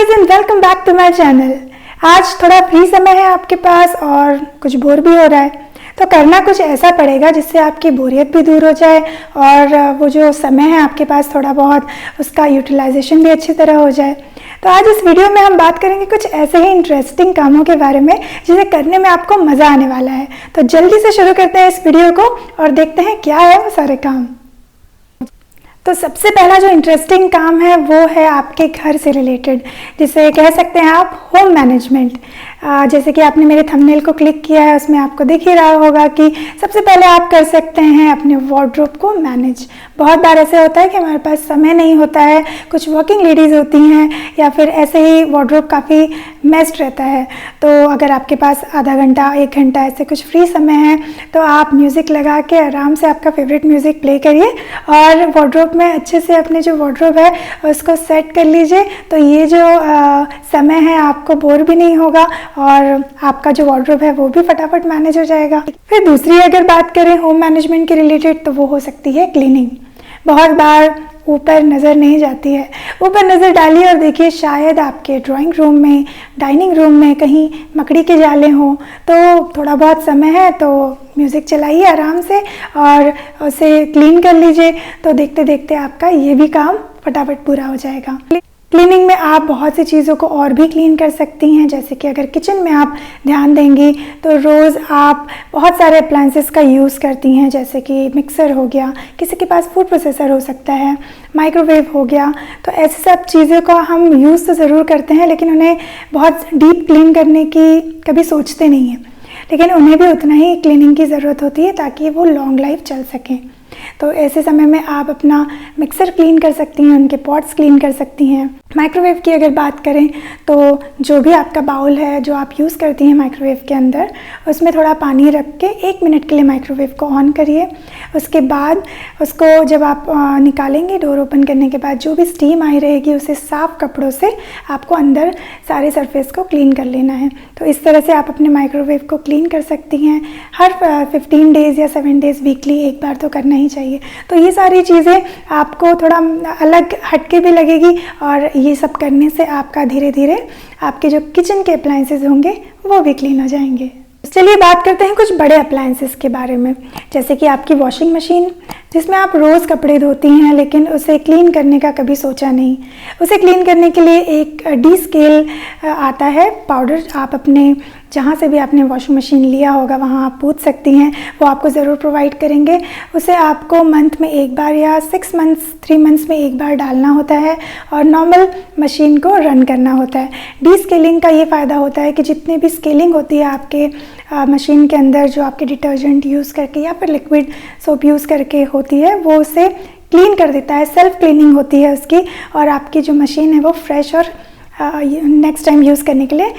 Guys and welcome back to my channel. आज थोड़ा free समय है आपके पास और कुछ बोर भी हो रहा है, तो करना कुछ ऐसा पड़ेगा जिससे आपकी बोरियत भी दूर हो जाए और वो जो समय है आपके पास थोड़ा बहुत उसका यूटिलाइजेशन भी अच्छी तरह हो जाए। तो आज इस वीडियो में हम बात करेंगे कुछ ऐसे ही इंटरेस्टिंग कामों के बारे में जिसे करने में आपको मज़ा आने वाला है। तो जल्दी से शुरू करते हैं इस वीडियो को और देखते हैं क्या है वो सारे काम। तो सबसे पहला जो इंटरेस्टिंग काम है वो है आपके घर से रिलेटेड, जिसे कह सकते हैं आप होम मैनेजमेंट। जैसे कि आपने मेरे थंबनेल को क्लिक किया है, उसमें आपको दिख ही रहा होगा कि सबसे पहले आप कर सकते हैं अपने वार्डरोब को मैनेज। बहुत बार ऐसे होता है कि हमारे पास समय नहीं होता है, कुछ वर्किंग लेडीज़ होती हैं या फिर ऐसे ही वार्डरोब काफ़ी मेस्ड रहता है। तो अगर आपके पास आधा घंटा 1 घंटा ऐसे कुछ फ्री समय है तो आप म्यूज़िक लगा के आराम से आपका फेवरेट म्यूज़िक प्ले करिए और वार्डरोब में अच्छे से अपने जो वार्डरोब है उसको सेट कर लीजिए। तो ये जो समय है आपको बोर भी नहीं होगा और आपका जो वार्डरोब है वो भी फटाफट मैनेज हो जाएगा। फिर दूसरी अगर बात करें होम मैनेजमेंट के रिलेटेड तो वो हो सकती है क्लीनिंग। बहुत बार ऊपर नज़र नहीं जाती है, ऊपर नज़र डालिए और देखिए शायद आपके ड्राइंग रूम में, डाइनिंग रूम में कहीं मकड़ी के जाले हों। तो थोड़ा बहुत समय है तो म्यूज़िक चलाइए आराम से और उसे क्लीन कर लीजिए। तो देखते देखते आपका ये भी काम फटाफट पूरा हो जाएगा। क्लीनिंग में आप बहुत सी चीज़ों को और भी क्लीन कर सकती हैं, जैसे कि अगर किचन में आप ध्यान देंगी तो रोज़ आप बहुत सारे अप्लायंसेस का यूज़ करती हैं, जैसे कि मिक्सर हो गया, किसी के पास फूड प्रोसेसर हो सकता है, माइक्रोवेव हो गया। तो ऐसी सब चीज़ों का हम यूज़ तो ज़रूर करते हैं लेकिन उन्हें बहुत डीप क्लीन करने की कभी सोचते नहीं हैं, लेकिन उन्हें भी उतना ही क्लीनिंग की ज़रूरत होती है ताकि वो लॉन्ग लाइफ चल सकें। तो ऐसे समय में आप अपना मिक्सर क्लीन कर सकती हैं, उनके पॉट्स क्लीन कर सकती हैं। माइक्रोवेव की अगर बात करें तो जो भी आपका बाउल है जो आप यूज़ करती हैं माइक्रोवेव के अंदर, उसमें थोड़ा पानी रख के 1 मिनट के लिए माइक्रोवेव को ऑन करिए। उसके बाद उसको जब आप निकालेंगे, डोर ओपन करने के बाद जो भी स्टीम आई रहेगी उसे साफ़ कपड़ों से आपको अंदर सारे सरफेस को क्लीन कर लेना है। तो इस तरह से आप अपने माइक्रोवेव को क्लीन कर सकती हैं। हर 15 डेज़ या 7 डेज़ वीकली एक बार तो करना ही चाहिए। तो ये सारी चीज़ें आपको थोड़ा अलग हटके भी लगेगी और ये सब करने से आपका धीरे धीरे आपके जो किचन के अप्लायंसेस होंगे वो भी क्लीन हो जाएंगे। चलिए बात करते हैं कुछ बड़े अप्लायंसेस के बारे में, जैसे कि आपकी वॉशिंग मशीन, जिसमें आप रोज़ कपड़े धोती हैं लेकिन उसे क्लीन करने का कभी सोचा नहीं। उसे क्लीन करने के लिए एक डी स्केल आता है पाउडर, आप अपने जहाँ से भी आपने वॉशिंग मशीन लिया होगा वहाँ आप पूछ सकती हैं, वो आपको ज़रूर प्रोवाइड करेंगे। उसे आपको मंथ में एक बार या 3 मंथ्स में एक बार डालना होता है और नॉर्मल मशीन को रन करना होता है। डी स्केलिंग का ये फ़ायदा होता है कि जितने भी स्केलिंग होती है आपके मशीन के अंदर, जो आपके डिटर्जेंट यूज़ करके या फिर लिक्विड सोप यूज़ करके होती है, वो उसे क्लीन कर देता है। सेल्फ क्लीनिंग होती है उसकी और आपकी जो मशीन है वो फ्रेश और नेक्स्ट टाइम यूज़ करने के लिए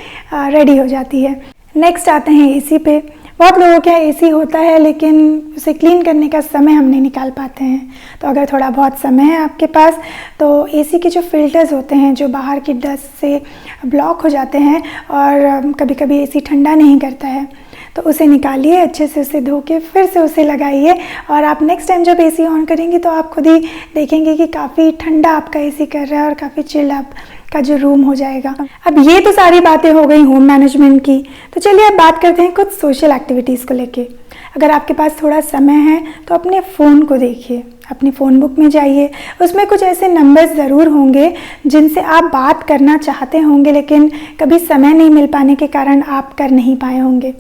रेडी हो जाती है। नेक्स्ट आते हैं एसी पे। बहुत लोगों के यहाँ एसी होता है लेकिन उसे क्लीन करने का समय हम नहीं निकाल पाते हैं। तो अगर थोड़ा बहुत समय है आपके पास तो एसी के जो फिल्टर्स होते हैं जो बाहर की डस्ट से ब्लॉक हो जाते हैं और कभी कभी एसी ठंडा नहीं करता है, तो उसे निकालिए, अच्छे से उसे धो के फिर से उसे लगाइए और आप नेक्स्ट टाइम जब एसी ऑन करेंगे तो आप खुद ही देखेंगे कि काफ़ी ठंडा आपका एसी कर रहा है और काफ़ी चिल आपका जो रूम हो जाएगा। अब ये तो सारी बातें हो गई होम मैनेजमेंट की। तो चलिए अब बात करते हैं कुछ सोशल एक्टिविटीज़ को लेके। अगर आपके पास थोड़ा समय है तो अपने फ़ोन को देखिए, अपनी फ़ोन बुक में जाइए। उसमें कुछ ऐसे नंबर्स ज़रूर होंगे जिनसे आप बात करना चाहते होंगे लेकिन कभी समय नहीं मिल पाने के कारण आप कर नहीं पाए होंगे।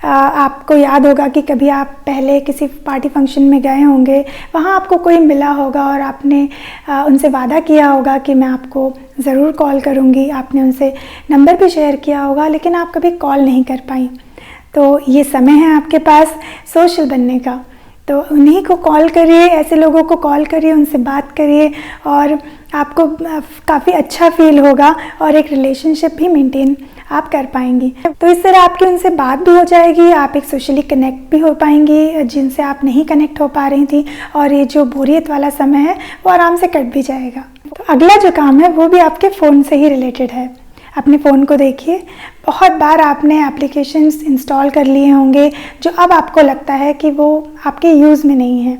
आपको याद होगा कि कभी आप पहले किसी पार्टी फंक्शन में गए होंगे, वहाँ आपको कोई मिला होगा और आपने उनसे वादा किया होगा कि मैं आपको ज़रूर कॉल करूँगी। आपने उनसे नंबर भी शेयर किया होगा लेकिन आप कभी कॉल नहीं कर पाई। तो ये समय है आपके पास सोशल बनने का, तो उन्हीं को कॉल करिए, ऐसे लोगों को कॉल करिए, उनसे बात करिए और आपको काफ़ी अच्छा फील होगा और एक रिलेशनशिप भी मेंटेन आप कर पाएंगी। तो इस तरह आपकी उनसे बात भी हो जाएगी, आप एक सोशली कनेक्ट भी हो पाएंगी जिनसे आप नहीं कनेक्ट हो पा रही थी और ये जो बोरियत वाला समय है वो आराम से कट भी जाएगा। तो अगला जो काम है वो भी आपके फ़ोन से ही रिलेटेड है। अपने फ़ोन को देखिए, बहुत बार आपने एप्लीकेशंस इंस्टॉल कर लिए होंगे जो अब आपको लगता है कि वो आपके यूज़ में नहीं है।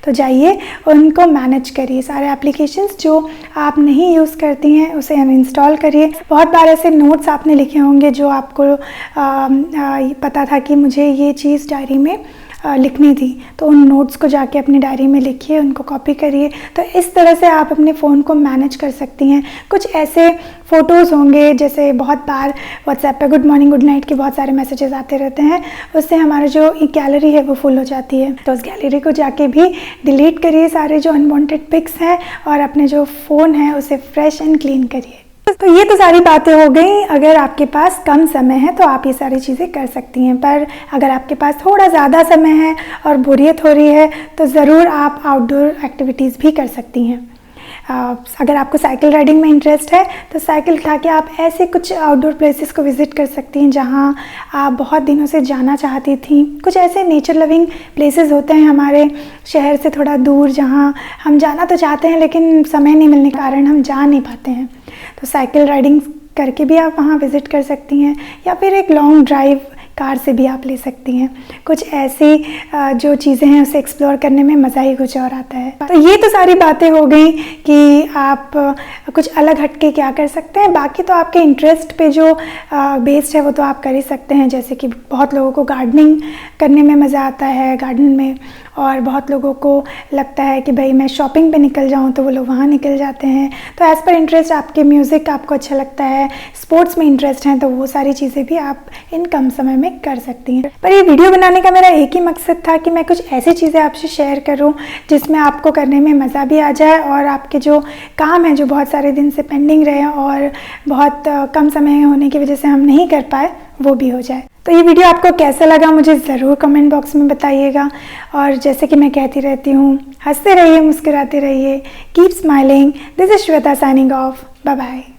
तो जाइए उनको मैनेज करिए। सारे एप्लीकेशंस जो आप नहीं यूज़ करती हैं उसे अनइंस्टॉल करिए। बहुत बार ऐसे नोट्स आपने लिखे होंगे जो आपको पता था कि मुझे ये चीज़ डायरी में लिखनी थी, तो उन नोट्स को जाके अपनी डायरी में लिखिए, उनको कॉपी करिए। तो इस तरह से आप अपने फ़ोन को मैनेज कर सकती हैं। कुछ ऐसे फ़ोटोज़ होंगे, जैसे बहुत बार व्हाट्सएप पे गुड मॉर्निंग गुड नाइट के बहुत सारे मैसेजेस आते रहते हैं, उससे हमारा जो गैलरी है वो फुल हो जाती है। तो उस गैलरी को जाके भी डिलीट करिए सारे जो अनवांटेड पिक्स हैं, और अपने जो फ़ोन है उसे फ्रेश एंड क्लीन करिए। तो ये तो सारी बातें हो गई। अगर आपके पास कम समय है तो आप ये सारी चीज़ें कर सकती हैं, पर अगर आपके पास थोड़ा ज़्यादा समय है और बोरियत हो रही है तो ज़रूर आप आउटडोर एक्टिविटीज़ भी कर सकती हैं। अगर आपको साइकिल राइडिंग में इंटरेस्ट है तो साइकिल उठा के आप ऐसे कुछ आउटडोर प्लेसेस को विज़िट कर सकती हैं जहां आप बहुत दिनों से जाना चाहती थी। कुछ ऐसे नेचर लविंग प्लेसेस होते हैं हमारे शहर से थोड़ा दूर, जहां हम जाना तो चाहते हैं लेकिन समय नहीं मिलने के कारण हम जा नहीं पाते हैं। तो साइकिल राइडिंग करके भी आप वहाँ विज़िट कर सकती हैं, या फिर एक लॉन्ग ड्राइव कार से भी आप ले सकती हैं। कुछ ऐसी जो चीज़ें हैं उसे एक्सप्लोर करने में मज़ा ही कुछ और आता है। तो ये तो सारी बातें हो गई कि आप कुछ अलग हटके क्या कर सकते हैं। बाकी तो आपके इंटरेस्ट पे जो बेस्ड है वो तो आप कर ही सकते हैं। जैसे कि बहुत लोगों को गार्डनिंग करने में मज़ा आता है गार्डन में, और बहुत लोगों को लगता है कि भाई मैं शॉपिंग पे निकल जाऊं, तो वो लोग वहाँ निकल जाते हैं। तो एज़ पर इंटरेस्ट, आपके म्यूज़िक आपको अच्छा लगता है, स्पोर्ट्स में इंटरेस्ट है, तो वो सारी चीज़ें भी आप इन कम समय में कर सकती हैं। पर ये वीडियो बनाने का मेरा एक ही मकसद था कि मैं कुछ ऐसी चीज़ें आपसे शेयर करूं जिसमें आपको करने में मज़ा भी आ जाए, और आपके जो काम है जो बहुत सारे दिन से पेंडिंग रहे और बहुत कम समय होने की वजह से हम नहीं कर पाए, वो भी हो जाए। तो ये वीडियो आपको कैसा लगा मुझे ज़रूर कमेंट बॉक्स में बताइएगा। और जैसे कि मैं कहती रहती हूँ, हंसते रहिए, मुस्कुराते रहिए, keep smiling. This is Shweta signing off. Bye bye.